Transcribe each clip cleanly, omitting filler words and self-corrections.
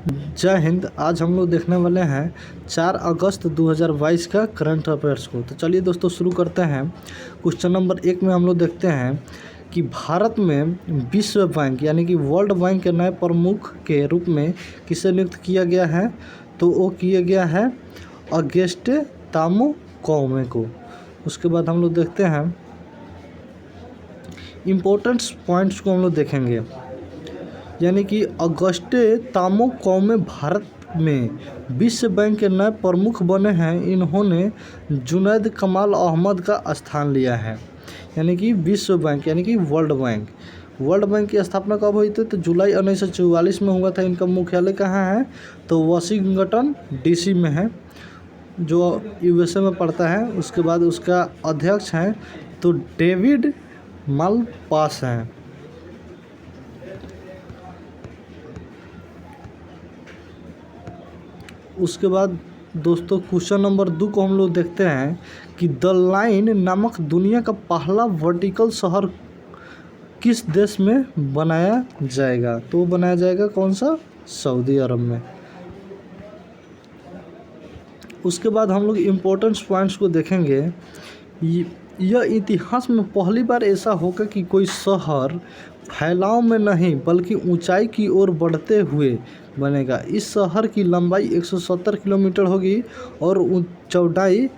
जय हिंद। आज हम लोग देखने वाले हैं 4 अगस्त 2022 का करंट अफेयर्स को। तो चलिए दोस्तों शुरू करते हैं। क्वेश्चन नंबर 1 में हम लोग देखते हैं कि भारत में विश्व बैंक यानी कि वर्ल्ड बैंक के नए प्रमुख के रूप में किसे नियुक्त किया गया है? तो वो किया गया है ऑगस्टे तामो कौमे को। उसके बाद हम लोग देखते हैं इम्पोर्टेंट्स पॉइंट्स को हम लोग देखेंगे, यानी कि ऑगस्टे तामो कौमे भारत में विश्व बैंक के नए प्रमुख बने हैं। इन्होंने जुनैद कमाल अहमद का स्थान लिया है। यानी कि विश्व बैंक यानी कि वर्ल्ड बैंक की स्थापना कब हुई थी? तो जुलाई 1944 में हुआ था। इनका मुख्यालय कहाँ है? तो वाशिंगटन डीसी में है, जो यूएसए में पड़ता है। उसके बाद उसका अध्यक्ष हैं तो डेविड मालपास हैं। उसके बाद दोस्तों क्वेश्चन नंबर 2 को हम लोग देखते हैं कि द लाइन नामक दुनिया का पहला वर्टिकल शहर किस देश में बनाया जाएगा? तो बनाया जाएगा कौन सा? सऊदी अरब में। उसके बाद हम लोग इम्पोर्टेंट पॉइंट्स को देखेंगे। यह इतिहास में पहली बार ऐसा होगा कि कोई शहर फैलाव में नहीं बल्कि ऊंचाई की ओर बढ़ते हुए बनेगा। इस शहर की लंबाई 170 किलोमीटर होगी और चौड़ाई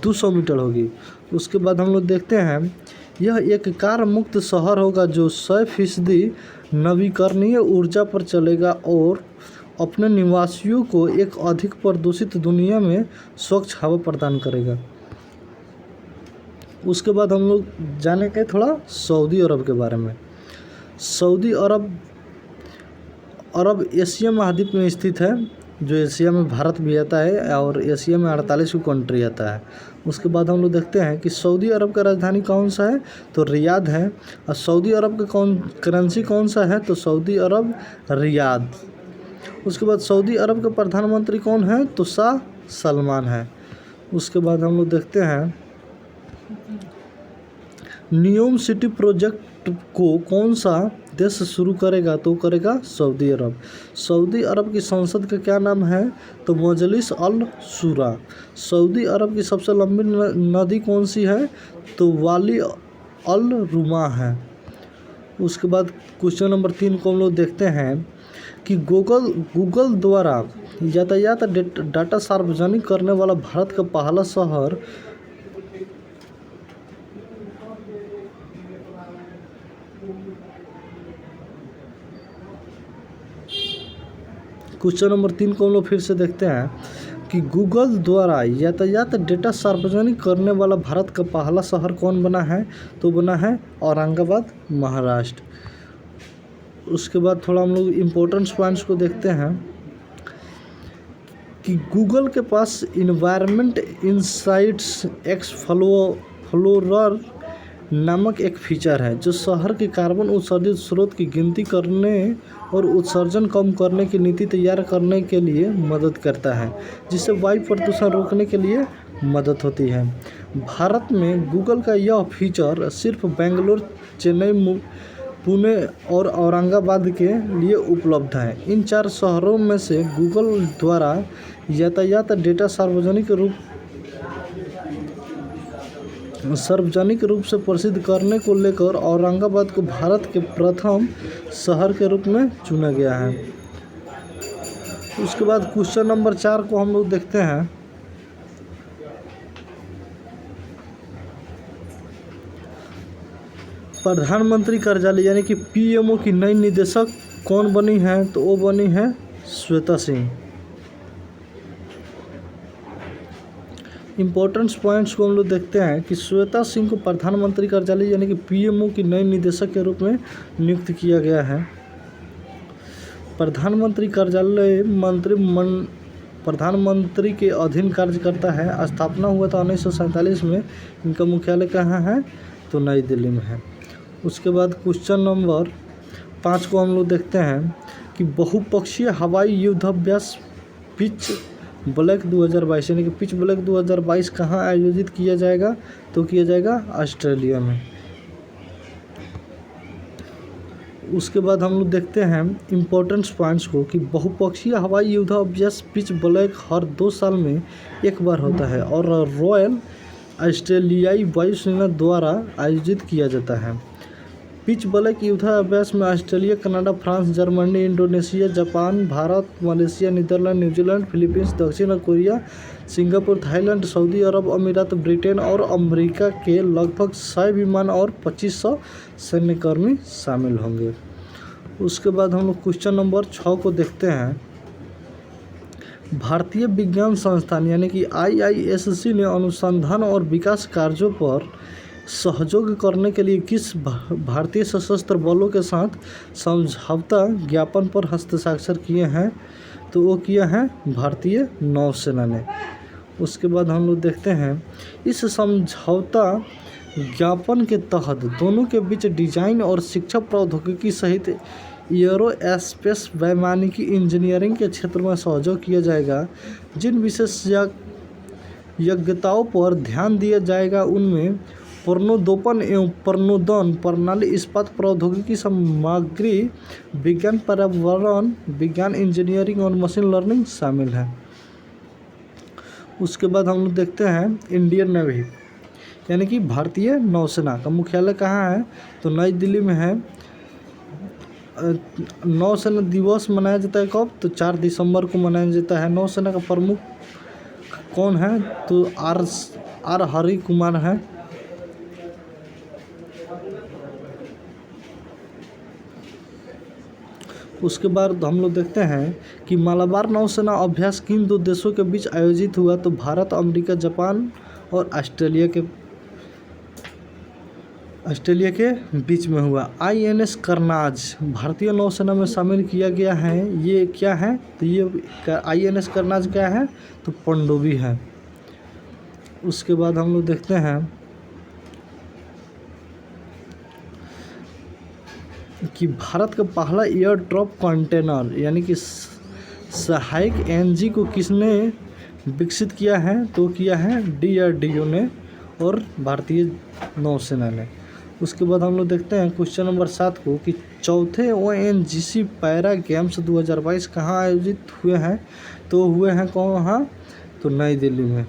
200 मीटर होगी। उसके बाद हम लोग देखते हैं यह एक कार मुक्त शहर होगा जो 100% नवीकरणीय ऊर्जा पर चलेगा और अपने निवासियों को एक अधिक प्रदूषित दुनिया में स्वच्छ हवा प्रदान करेगा। उसके बाद हम लोग जानेंगे थोड़ा सऊदी अरब के बारे में। सऊदी अरब एशिया महाद्वीप में स्थित है, जो एशिया में भारत भी आता है और एशिया में 48 कंट्री आता है। उसके बाद हम लोग देखते हैं कि सऊदी अरब का राजधानी कौन सा है? तो रियाद है। और सऊदी अरब का करेंसी कौन सा है? तो सऊदी अरब रियाद। उसके बाद सऊदी अरब के प्रधानमंत्री कौन है? तो शाह सलमान है। उसके बाद हम लोग देखते हैं न्यूम सिटी प्रोजेक्ट को कौन सा देश शुरू करेगा? तो करेगा सऊदी अरब। सऊदी अरब की संसद का क्या नाम है? तो मजलिस अल शूरा। सऊदी अरब की सबसे लंबी नदी कौन सी है? तो वाली अल रुमा है। उसके बाद क्वेश्चन नंबर 3 को हम लोग देखते हैं कि गूगल द्वारा यातायात डाटा सार्वजनिक करने वाला भारत का पहला शहर क्वेश्चन नंबर 3 को हम लोग फिर से देखते हैं कि गूगल द्वारा यातायात डेटा सार्वजनिक करने वाला भारत का पहला शहर कौन बना है? तो बना है औरंगाबाद, महाराष्ट्र। उसके बाद थोड़ा हम लोग इम्पोर्टेंट पॉइंट्स को देखते हैं कि गूगल के पास इन्वायरमेंट इनसाइट्स एक्सप्लोरर नामक एक फीचर है जो शहर के कार्बन उत्सर्जित स्रोत की गिनती करने और उत्सर्जन कम करने की नीति तैयार करने के लिए मदद करता है, जिससे वायु प्रदूषण रोकने के लिए मदद होती है। भारत में गूगल का यह फीचर सिर्फ बेंगलुरु, चेन्नई, पुणे और औरंगाबाद के लिए उपलब्ध है। इन 4 शहरों में से गूगल द्वारा यातायात डेटा सार्वजनिक रूप से प्रसिद्ध करने को लेकर औरंगाबाद को भारत के प्रथम शहर के रूप में चुना गया है। उसके बाद क्वेश्चन नंबर 4 को हम लोग देखते हैं। प्रधानमंत्री कार्यालय यानी कि पीएमओ की नई निदेशक कौन बनी है? तो वो बनी है श्वेता सिंह। इम्पोर्टेंट पॉइंट्स को हम लोग देखते हैं कि श्वेता सिंह को प्रधानमंत्री कार्यालय यानी कि पीएमओ की नई निदेशक के रूप में नियुक्त किया गया है। प्रधानमंत्री कार्यालय प्रधानमंत्री के अधीन कार्य करता है। स्थापना हुआ था 1947 में। इनका मुख्यालय कहाँ है? तो नई दिल्ली में है। उसके बाद क्वेश्चन नंबर 5 को हम लोग देखते हैं कि बहुपक्षीय हवाई युद्धाभ्यास पिच ब्लैक 2022 यानी कि पिच ब्लैक 2022 कहाँ आयोजित किया जाएगा? तो किया जाएगा ऑस्ट्रेलिया में। उसके बाद हम लोग देखते हैं इम्पोर्टेंस पॉइंट्स को कि बहुपक्षीय हवाई युद्धाभ्यास पिच ब्लैक हर 2 साल में एक बार होता है और रॉयल ऑस्ट्रेलियाई वायुसेना द्वारा आयोजित किया जाता है। पिच ब्लैक युद्धाभ्यास में Australia, Canada, France, Germany, Indonesia, Japan, Bharat, Malaysia, Netherland, New Zealand, Philippines, दक्षिण कोरिया, सिंगापुर, थाईलैंड, सऊदी अरब अमीरात, ब्रिटेन और अमेरिका के लगभग 100 विमान और 2500 सैन्यकर्मी शामिल होंगे। उसके बाद हम लोग क्वेश्चन नंबर 6 को देखते हैं। भारतीय विज्ञान संस्थान यानी कि IISc ने अनुसंधान और विकास कार्यों पर सहयोग करने के लिए किस भारतीय सशस्त्र बलों के साथ समझौता ज्ञापन पर हस्ताक्षर किए हैं? तो वो किया है भारतीय नौसेना ने। उसके बाद हम लोग देखते हैं इस समझौता ज्ञापन के तहत दोनों के बीच डिजाइन और शिक्षा प्रौद्योगिकी सहित एरोस्पेस वैमानिकी इंजीनियरिंग के क्षेत्र में सहयोग किया जाएगा। जिन विशेषज्ञताओं पर ध्यान दिया जाएगा उनमें प्रणोदोपन एवं प्रणोदन प्रणाली, इस्पात प्रौद्योगिकी, सामग्री विज्ञान, पर्यावरण विज्ञान, इंजीनियरिंग और मशीन लर्निंग शामिल है। उसके बाद हम लोग देखते हैं इंडियन नेवी यानी कि भारतीय नौसेना का मुख्यालय कहाँ है? तो नई दिल्ली में है। नौसेना दिवस मनाया जाता है कब? तो 4 दिसंबर को मनाया जाता है। नौसेना का प्रमुख कौन है? तो आर हरि कुमार है। उसके बाद हम लोग देखते हैं कि मालाबार नौसेना अभ्यास किन 2 देशों के बीच आयोजित हुआ? तो भारत, अमेरिका, जापान और ऑस्ट्रेलिया के बीच में हुआ। INS करनाज भारतीय नौसेना में शामिल किया गया है। ये क्या है? तो ये INS करनाज क्या है? तो पनडुब्बी है। उसके बाद हम लोग देखते हैं कि भारत का पहला एयर ड्रॉप कंटेनर यानी कि सहायक NG को किसने विकसित किया है? तो किया है DRDO ने और भारतीय नौसेना ने। उसके बाद हम लोग देखते हैं क्वेश्चन नंबर 7 को कि चौथे ONGC पैरा गेम्स 2022 कहाँ आयोजित हुए हैं? तो हुए हैं कहाँ? तो नई दिल्ली में।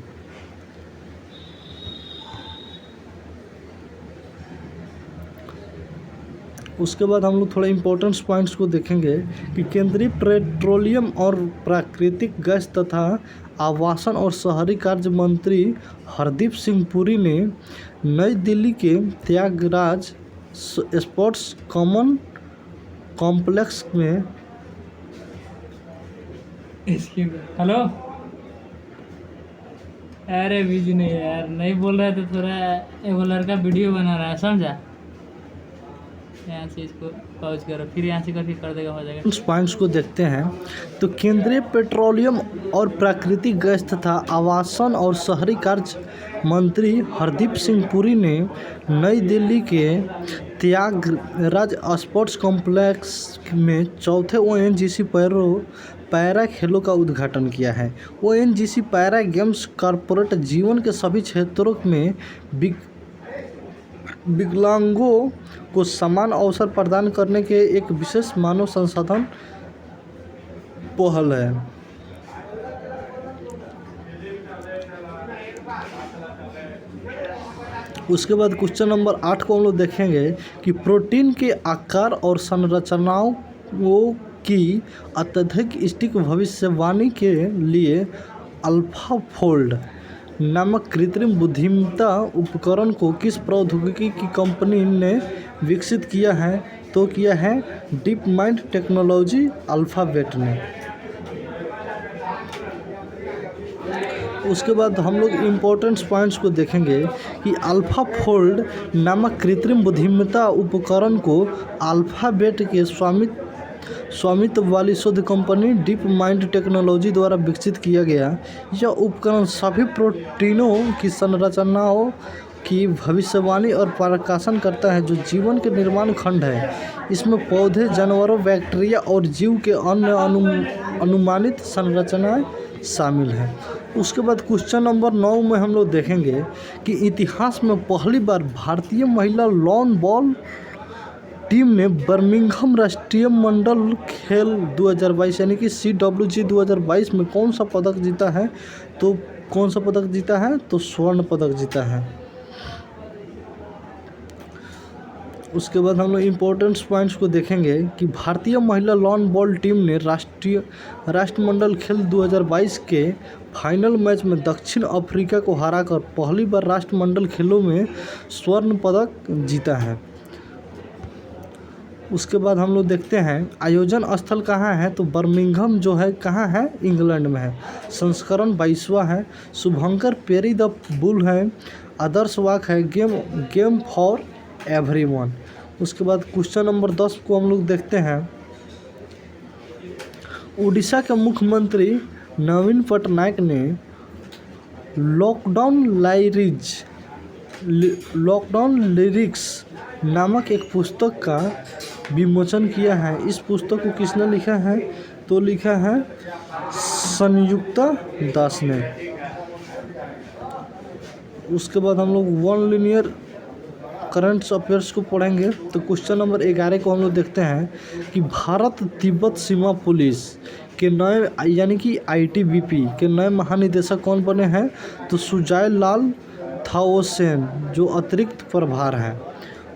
उसके बाद हम लोग थोड़ा इम्पोर्टेंस पॉइंट्स को देखेंगे कि केंद्रीय पेट्रोलियम और प्राकृतिक गैस तथा आवासन और शहरी कार्य मंत्री हरदीप सिंह पुरी ने नई दिल्ली के त्यागराज स्पोर्ट्स कॉमन कॉम्प्लेक्स में हेलो, अरे बिजी नहीं यार, नहीं बोल रहे थे, थोड़ा एगो लड़का वीडियो बना रहा है, समझा? यहाँ से इसको पॉज करो, फिर यहाँ से करके कर देगा, हो जाएगा। पॉइंट्स को देखते हैं तो केंद्रीय पेट्रोलियम और प्राकृतिक गैस तथा आवासन और शहरी कार्य मंत्री हरदीप सिंह पुरी ने नई दिल्ली के त्यागराज स्पोर्ट्स कॉम्प्लेक्स में चौथे ONGC पैरा खेलों का उद्घाटन किया है। ONGC पैरा गेम्स कॉर्पोरेट जीवन के सभी क्षेत्रों में विकलांगों को समान अवसर प्रदान करने के एक विशेष मानव संसाधन पहल है। उसके बाद क्वेश्चन नंबर 8 को हम लोग देखेंगे कि प्रोटीन के आकार और संरचनाओं की अत्यधिक सटीक भविष्यवाणी के लिए अल्फाफोल्ड नामक कृत्रिम बुद्धिमत्ता उपकरण को किस प्रौद्योगिकी की कंपनी ने विकसित किया है? तो किया है डीप माइंड टेक्नोलॉजी अल्फाबेट ने। उसके बाद हम लोग इम्पोर्टेंट पॉइंट्स को देखेंगे कि अल्फाफोल्ड नामक कृत्रिम बुद्धिमत्ता उपकरण को अल्फाबेट के स्वामित्व वाली शोध कंपनी डीप माइंड टेक्नोलॉजी द्वारा विकसित किया गया। यह उपकरण सभी प्रोटीनों की संरचनाओं की भविष्यवाणी और प्रकाशन करता है जो जीवन के निर्माण खंड है। इसमें पौधे, जानवरों, बैक्टीरिया और जीव के अन्य अनुमानित संरचनाएं शामिल हैं। उसके बाद क्वेश्चन नंबर 9 में हम लोग देखेंगे कि इतिहास में पहली बार भारतीय महिला लॉन टीम ने बर्मिंघम राष्ट्रीय मंडल खेल 2022 यानी कि CWG 2022 में कौन सा पदक जीता है? तो कौन सा पदक जीता है? तो स्वर्ण पदक जीता है। उसके बाद हम लोग इम्पोर्टेंट पॉइंट्स को देखेंगे कि भारतीय महिला लॉन बॉल टीम ने राष्ट्रमंडल खेल 2022 के फाइनल मैच में दक्षिण अफ्रीका को हराकर पहली बार राष्ट्रमंडल खेलों में स्वर्ण पदक जीता है। उसके बाद हम लोग देखते हैं आयोजन स्थल कहाँ है? तो बर्मिंघम जो है कहाँ है? इंग्लैंड में है। संस्करण 22वां है। शुभंकर पेरी द बुल है। आदर्श वाक है गेम फॉर एवरीवन। उसके बाद क्वेश्चन नंबर 10 को हम लोग देखते हैं। उड़ीसा के मुख्यमंत्री नवीन पटनायक ने लॉकडाउन लिरिक्स नामक एक पुस्तक का विमोचन किया है। इस पुस्तक को किसने लिखा है? तो लिखा है संयुक्ता दास ने। उसके बाद हम लोग वन लिनियर करंट अफेयर्स को पढ़ेंगे। तो क्वेश्चन नंबर 11 को हम लोग देखते हैं कि भारत तिब्बत सीमा पुलिस के नए यानी कि ITBP के नए महानिदेशक कौन बने हैं? तो सुजाय लाल थाओसेन जो अतिरिक्त प्रभार हैं।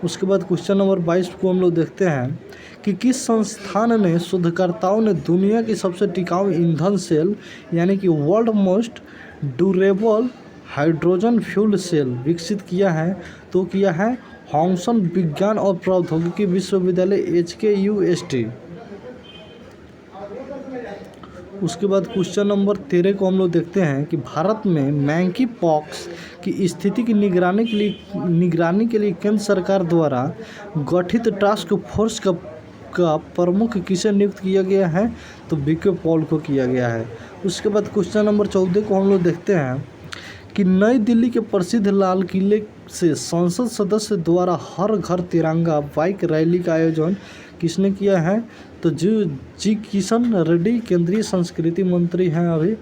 उसके बाद क्वेश्चन नंबर 22 को हम लोग देखते हैं कि किस संस्थान ने शोधकर्ताओं ने दुनिया की सबसे टिकाऊ ईंधन सेल यानी कि world most durable hydrogen fuel cell विकसित किया है? तो किया है हांगसंग विज्ञान और प्रौद्योगिकी विश्वविद्यालय HKUST। उसके बाद क्वेश्चन नंबर 13 को हम लोग देखते हैं कि भारत में मैंकी पॉक्स की स्थिति की निगरानी के लिए केंद्र सरकार द्वारा गठित टास्क फोर्स का प्रमुख किसे नियुक्त किया गया है? तो BK पॉल को किया गया है। उसके बाद क्वेश्चन नंबर 14 को हम लोग देखते हैं कि नई दिल्ली के प्रसिद्ध लाल किले से संसद सदस्य द्वारा हर घर तिरंगा बाइक रैली का आयोजन किसने किया है? तो जी किशन रेड्डी केंद्रीय संस्कृति मंत्री हैं अभी।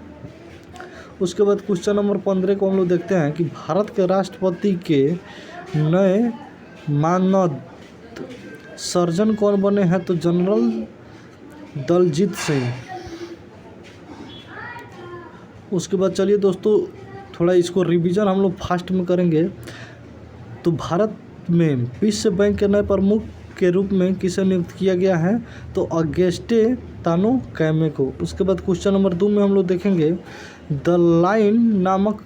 उसके बाद क्वेश्चन नंबर 15 को हम लोग देखते हैं कि भारत के राष्ट्रपति के नए मानद सर्जन कौन बने हैं? तो जनरल दलजीत सिंह। उसके बाद चलिए दोस्तों थोड़ा इसको रिवीजन हम लोग फास्ट में करेंगे। तो भारत में विश्व बैंक के नए प्रमुख के रूप में किसे नियुक्त किया गया है? तो अगस्टे तानो कैमे को। उसके बाद क्वेश्चन नंबर 2 में हम लोग देखेंगे द लाइन नामक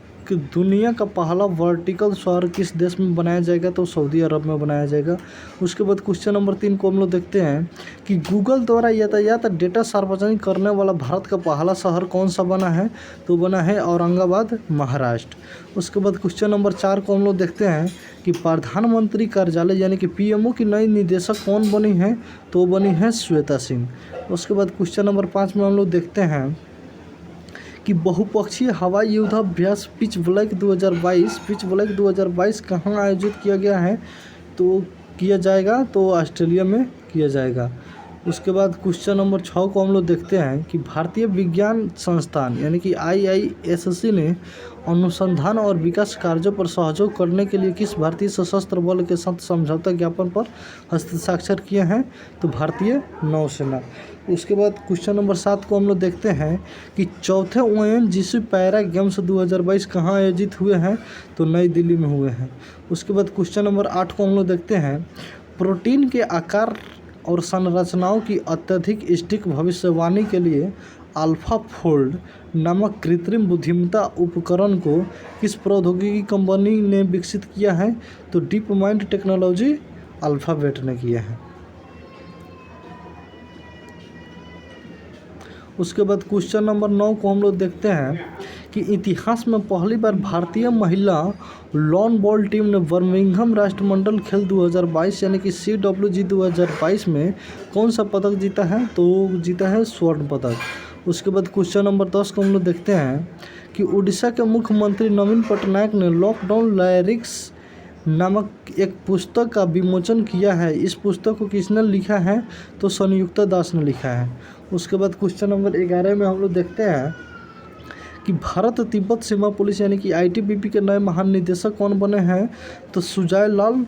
दुनिया का पहला वर्टिकल शहर किस देश में बनाया जाएगा? तो सऊदी अरब में बनाया जाएगा। उसके बाद क्वेश्चन नंबर 3 को हम लोग देखते हैं कि गूगल द्वारा यातायात डेटा सार्वजनिक करने वाला भारत का पहला शहर कौन सा बना है? तो बना है औरंगाबाद महाराष्ट्र। उसके बाद क्वेश्चन नंबर 4 को हम लोग देखते हैं कि प्रधानमंत्री कार्यालय यानी कि PMO की नई निदेशक कौन बनी है? तो बनी है श्वेता सिंह। उसके बाद क्वेश्चन नंबर 5 में हम लोग देखते हैं कि बहुपक्षीय हवाई युद्धाभ्यास पिच ब्लैक 2022 कहाँ आयोजित किया गया है? तो किया जाएगा तो ऑस्ट्रेलिया में किया जाएगा। उसके बाद क्वेश्चन नंबर 6 को हम लोग देखते हैं कि भारतीय विज्ञान संस्थान यानी कि IISc ने अनुसंधान और विकास कार्यों पर सहयोग करने के लिए किस भारतीय सशस्त्र बल के साथ समझौता ज्ञापन पर हस्ताक्षर किए हैं? तो भारतीय नौसेना। उसके बाद क्वेश्चन नंबर 7 को हम लोग देखते हैं कि चौथे ONGC पैरा गेम्स 2022 कहाँ आयोजित हुए हैं? तो नई दिल्ली में हुए हैं। उसके बाद क्वेश्चन नंबर 8 को हम लोग देखते हैं प्रोटीन के आकार और संरचनाओं की अत्यधिक सटीक भविष्यवाणी के लिए AlphaFold नामक कृत्रिम बुद्धिमत्ता उपकरण को किस प्रौद्योगिकी कंपनी ने विकसित किया है? तो डीप माइंड टेक्नोलॉजी अल्फाबेट ने किया है। उसके बाद क्वेश्चन नंबर 9 को हम लोग देखते हैं कि इतिहास में पहली बार भारतीय महिला लॉन बॉल टीम ने बर्मिंघम राष्ट्रमंडल खेल 2022 यानी कि CWG 2022 में कौन सा पदक जीता है? तो जीता है स्वर्ण पदक। उसके बाद क्वेश्चन नंबर 10 को हम लोग देखते हैं कि उड़ीसा के मुख्यमंत्री नवीन पटनायक ने लॉकडाउन लिरिक्स नामक एक पुस्तक का विमोचन किया है। इस पुस्तक को किसने लिखा है? तो संयुक्ता दास ने लिखा है। उसके बाद क्वेश्चन नंबर 11 में हम लोग देखते हैं कि भारत तिब्बत सीमा पुलिस यानी कि ITBP के नए महानिदेशक कौन बने हैं? तो सुजाय लाल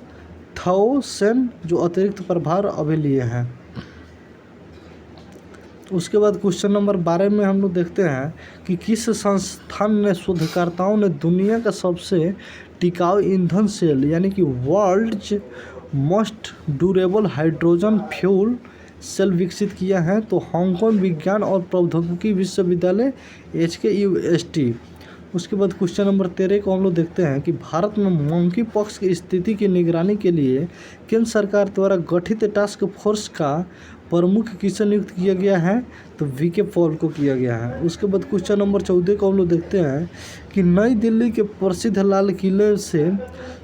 थाओ सेन जो अतिरिक्त प्रभार अभी लिए हैं। उसके बाद क्वेश्चन नंबर 12 में हम लोग देखते हैं कि किस संस्थान ने शोधकर्ताओं ने दुनिया का सबसे टिकाऊ ईंधन सेल यानी कि world's most durable hydrogen fuel cell विकसित किया है? तो हांगकांग विज्ञान और प्रौद्योगिकी विश्वविद्यालय HKUST। उसके बाद क्वेश्चन नंबर 13 को हम लोग देखते हैं कि भारत में मंकी पॉक्स की स्थिति की निगरानी के लिए केंद्र सरकार द्वारा गठित टास्क फोर्स का प्रमुख किसे नियुक्त किया गया है? तो VK पॉल को किया गया है। उसके बाद क्वेश्चन नंबर 14 को हम लोग देखते हैं कि नई दिल्ली के प्रसिद्ध लाल किले से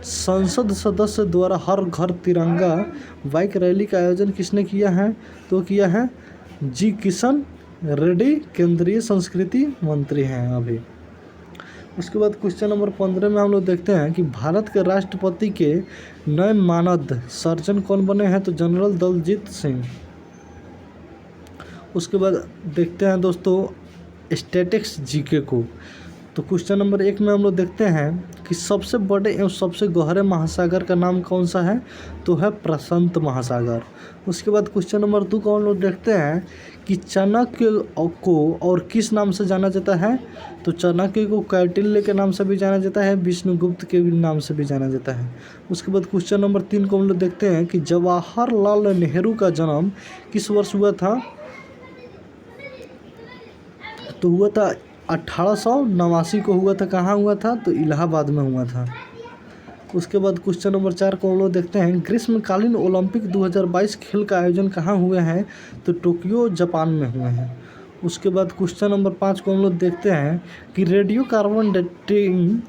संसद सदस्य द्वारा हर घर तिरंगा बाइक रैली का आयोजन किसने किया है? तो किया है जी किशन रेड्डी, केंद्रीय संस्कृति मंत्री हैं अभी। उसके बाद क्वेश्चन नंबर 15 में हम लोग देखते हैं कि भारत के राष्ट्रपति के नए मानद सर्जन कौन बने हैं? तो जनरल दलजीत सिंह। उसके बाद देखते हैं दोस्तों स्टैटिक्स जीके को। तो क्वेश्चन नंबर 1 में हम लोग देखते हैं कि सबसे बड़े एवं सबसे गहरे महासागर का नाम कौन सा है? तो है प्रशांत महासागर। उसके बाद क्वेश्चन नंबर 2 को हम लोग देखते हैं कि चाणक्य को और किस नाम से जाना जाता है? तो चाणक्य को कौटिल्य के नाम से भी जाना जाता है, विष्णुगुप्त के नाम से भी जाना जाता है। उसके बाद क्वेश्चन नंबर 3 को हम लोग देखते हैं कि जवाहरलाल नेहरू का जन्म किस वर्ष हुआ था? तो हुआ था 1889 को हुआ था। कहाँ हुआ था? तो इलाहाबाद में हुआ था। उसके बाद क्वेश्चन नंबर 4 को हम लोग देखते हैं ग्रीष्मकालीन ओलंपिक 2022 खेल का आयोजन कहाँ हुए हैं? तो टोक्यो जापान में हुए हैं। उसके बाद क्वेश्चन नंबर 5 को हम लोग देखते हैं कि रेडियो कार्बन डेटिंग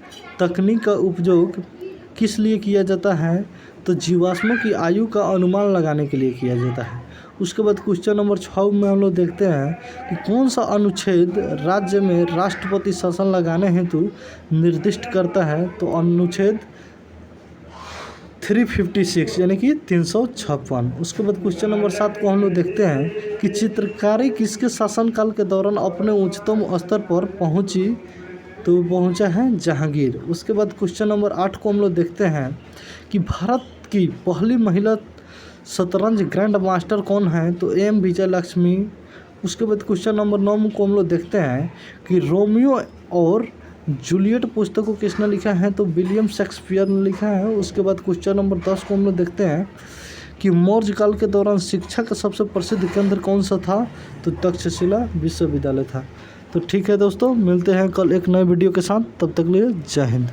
तकनीक का उपयोग किस लिए किया जाता है? तो जीवाश्मों की आयु का अनुमान लगाने के लिए किया जाता है। उसके बाद क्वेश्चन नंबर 6 में हम लोग देखते हैं कि कौन सा अनुच्छेद राज्य में राष्ट्रपति शासन लगाने हेतु निर्दिष्ट करता है? तो अनुच्छेद 356 यानी कि 356। उसके बाद क्वेश्चन नंबर 7 को हम लोग देखते हैं कि चित्रकारी किसके शासनकाल के दौरान अपने उच्चतम स्तर पर पहुंची? तो पहुंचा है जहांगीर। उसके बाद क्वेश्चन नंबर 8 को हम लोग देखते हैं कि भारत की पहली महिला शतरंज ग्रैंड मास्टर कौन है? तो M विजयलक्ष्मी। उसके बाद क्वेश्चन नंबर 9 को हम लोग देखते हैं कि रोमियो और जूलियट पुस्तक को किसने लिखा है? तो विलियम शेक्सपियर ने लिखा है। उसके बाद क्वेश्चन नंबर 10 को हम लोग देखते हैं कि मौर्य काल के दौरान शिक्षा का सबसे प्रसिद्ध केंद्र कौन सा था? तो तक्षशिला विश्वविद्यालय था। तो ठीक है दोस्तों, मिलते हैं कल एक नए वीडियो के साथ। तब तक के लिए जय हिंद।